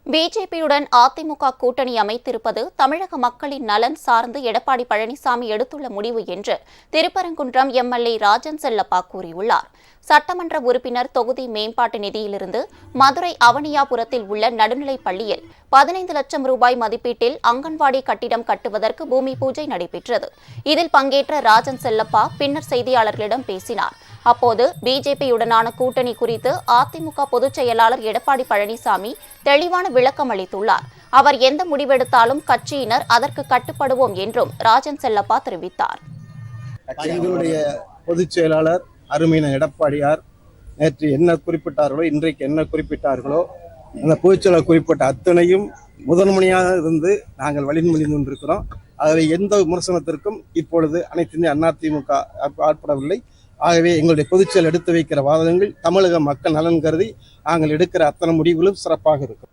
பிஜேபியுடன் அதிமுக கூட்டணி அமைத்திருப்பது தமிழக மக்களின் நலன் சார்ந்து எடப்பாடி பழனிசாமி எடுத்துள்ள முடிவு என்று திருப்பரங்குன்றம் எம்எல்ஏ ராஜன் செல்லப்பா கூறியுள்ளார். சட்டமன்ற உறுப்பினர் தொகுதி மேம்பாட்டு நிதியிலிருந்து மதுரை அவனியாபுரத்தில் உள்ள நடுநிலைப் பள்ளியில் 15 லட்சம் ரூபாய் மதிப்பீட்டில் அங்கன்வாடி கட்டிடம் கட்டுவதற்கு பூமி பூஜை நடைபெற்றது. இதில் பங்கேற்ற ராஜன் செல்லப்பா பின்னர் செய்தியாளர்களிடம் பேசினார். அப்போது பிஜேபியுடனான கூட்டணி குறித்து அதிமுக பொதுச் செயலாளர் எடப்பாடி பழனிசாமி தெளிவான விளக்கம் அளித்துள்ளார். அவர் எந்த முடிவெடுத்தாலும் கட்சியினர் அதற்கு கட்டுப்படுவோம் என்றும் ராஜன் செல்லப்பா தெரிவித்தார். எங்களுடைய பொதுச் செயலாளர் அருமையான எடப்பாடியார் நேற்று என்ன குறிப்பிட்டார்களோ, இன்றைக்கு என்ன குறிப்பிட்டார்களோ, அந்த பொதுச் செயலாளர் குறிப்பிட்ட அத்தனையும் முதன்மையாக இருந்து நாங்கள் வழிமொழிந்து கொண்டிருக்கிறோம். ஆகவே எந்த விமர்சனத்திற்கும் இப்பொழுது அனைத்து இந்திய அதிமுக ஆட்படவில்லை. ஆகவே எங்களுடைய பொதுச்செயல் எடுத்து வைக்கிற வாதங்கள் தமிழக மக்கள் நலன் கருதி நாங்கள் எடுக்கிற அத்தனை முடிவுகளும் சிறப்பாக இருக்கும்.